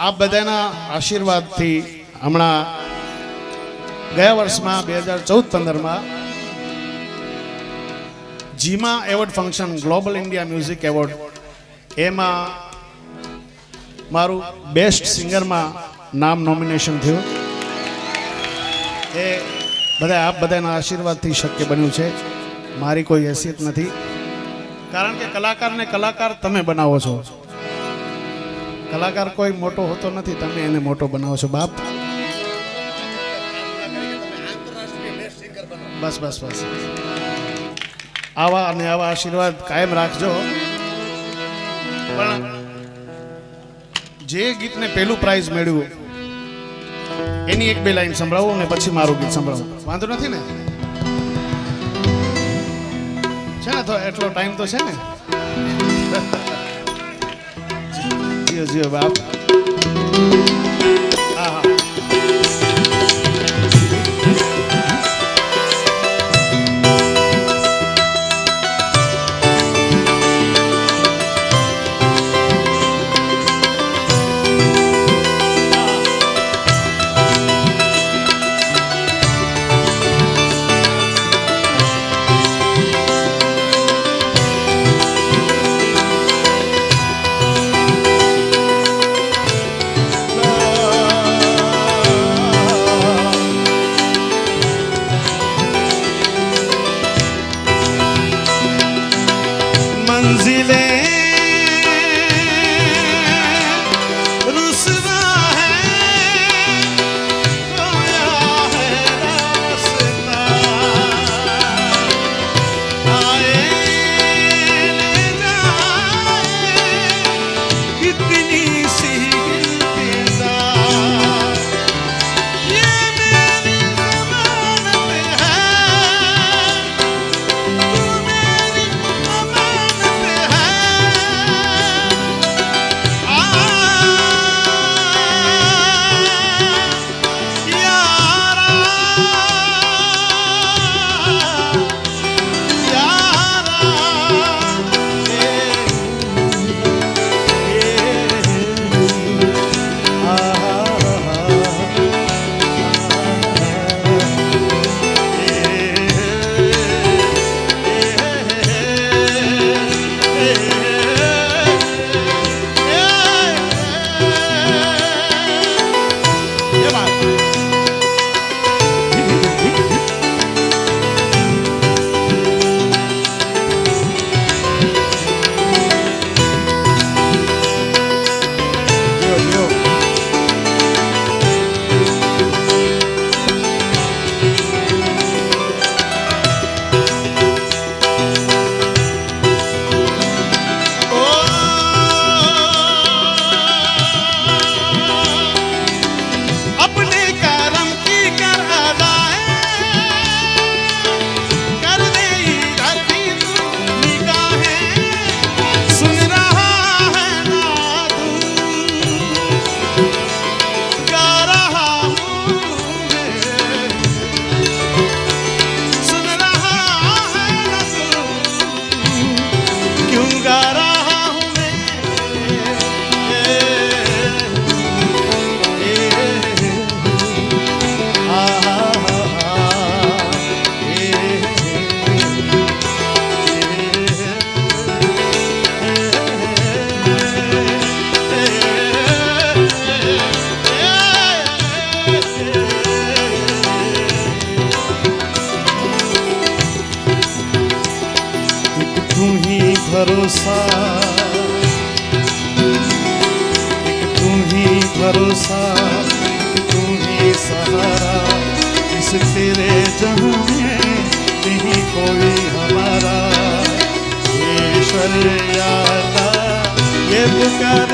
આપ બધાના આશીર્વાદથી હમણાં ગયા વર્ષમાં 2014-15માં જીમા award function global India music award એમાં મારું બેસ્ટ સિંગરમાં નામ નોમિનેશન થયું. એ બધા આપ બધાના આશીર્વાદથી શક્ય બન્યું છે. મારી કોઈ હેસિયત નથી, કારણ કે કલાકારને કલાકાર તમે બનાવો છો. કલાકાર કોઈ મોટો હોતો નથી, તમે એને મોટો બનાવો છો બાપ. બસ બસ બસ, આવા અને આવા આશીર્વાદ કાયમ રાખજો. પણ જે ગીતને પહેલું પ્રાઇઝ મેળવ્યું એની એક બે લાઈન સંભળાવું ને પછી મારું ગીત સંભળાવું. વાંધો નથી ને? છે ને? તો એટલો ટાઈમ તો છે ને? જીઓ જીઓ બાપ. હા હા, भरोसा, एक तू ही भरोसा, एक तू ही सहारा. इस तेरे जहां में नहीं कोई हमारा. ईश्वर यादा ये पुकार